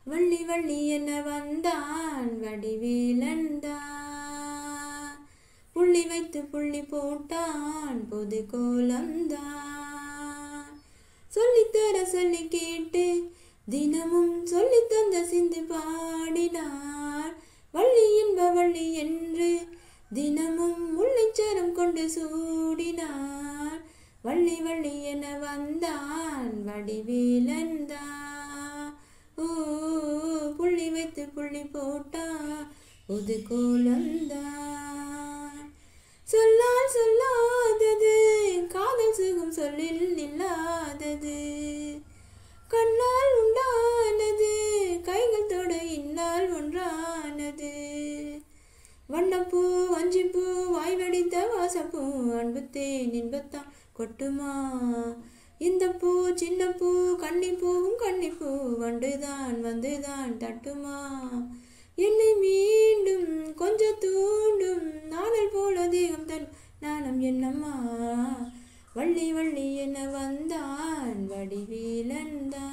வள்ளி வள்ளி என வந்தான் வடிவேலன்தான். புள்ளி வைத்து புள்ளி போட்டான் புது கோலம்தான். சொல்லித்தர சொல்லி கேட்டு தினமும் சொல்லி தந்த சிந்து பாடினார். வள்ளி என்ப வள்ளி என்று தினமும் முல்லைச்சரம் கொண்டு சூடினார். வள்ளி வள்ளி என வந்தான் வடிவேலன்தான். புள்ளி வைத்து புள்ளி போட்டா புது கோலம்தான். சொல்லால் சொல்லாதது காதல் சுகம் சொல்லில் நில்லாதது. கண்ணால் உண்டானது கைகள் தொட இன்னால் ஒன்றானது. வண்ணப்பூ வஞ்சிப்பூ வாய் வடித்த வாசப்பூ அன்புத்தேன் இன்பத்தான் கொட்டுமா. இந்த பூ சின்ன பூ கன்னிப்பூவும் கன்னிப்பூ வண்டுதான் வந்துதான் தட்டுமா. என்னை மீண்டும் கொஞ்சம் தூண்டும் நாதல் போல தேகம் தன் நாணம் என்னம்மா. வள்ளி வள்ளி என வந்தான் வடிவேலன்தான்.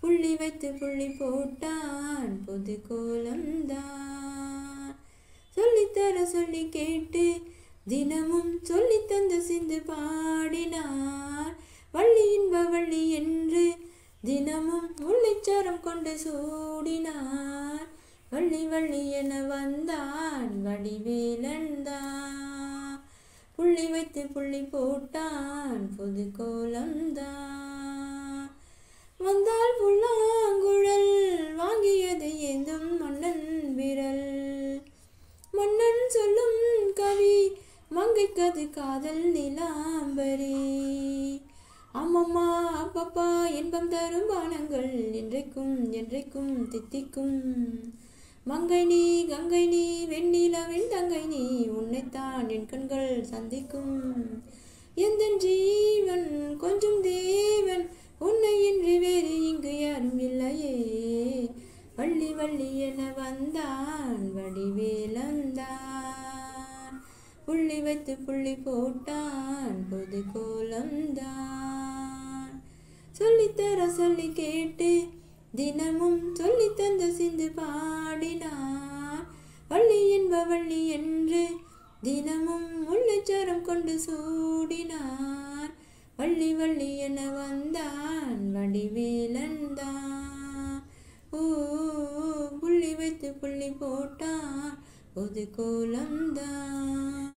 புள்ளி வைத்து புள்ளி போட்டான் புது கோலம்தான். சொல்லித்தர சொல்லி கேட்டு தினமும் சொல்லி தந்த சிந்து பாடினார். வள்ளி என்ப வள்ளி என்று தினமும் முல்லைச்சரம் கொண்டு சூடினார். வள்ளி வள்ளி என வந்தான் வடிவேலன்தான். புள்ளி வைத்து புள்ளி போட்டான் புது கோலம்தான். வந்தால் புல்லாங்குழல் வாங்கியதை ஏந்தும் மன்னன் விரல். மன்னன் சொல்லும் கவி மங்கைக்கது காதல் நிலாம்பரி. அம்மம்மா அப்பப்பா இன்பம் தரும் பானங்கள் என்றைக்கும் என்றைக்கும் தித்திக்கும். மங்கை நீ கங்கை நீ வெண்ணிலவின் தங்கை நீ உன்னைத்தான் என் கண்கள் சந்திக்கும். எந்த ஜீவன் கொஞ்சம் தேவன் உன்னை இன்றி வேறு இங்கு யாரும் இல்லையே. வள்ளி வள்ளி என வந்தான் வடிவேலன்தான். புள்ளி வைத்து புள்ளி போட்டான் புது கோலம்தான். சொல்லித்தர சொல்லி கேட்டு தினமும் சொல்லி தந்த சிந்து பாடினார். வள்ளி என்ப வள்ளி என்று தினமும் முல்லைச்சரம் கொண்டு சூடினார். வள்ளி வள்ளி என வந்தான் வடிவேலன்தான். புள்ளி வைத்து புள்ளி போட்டான் புது கோலம்தான்.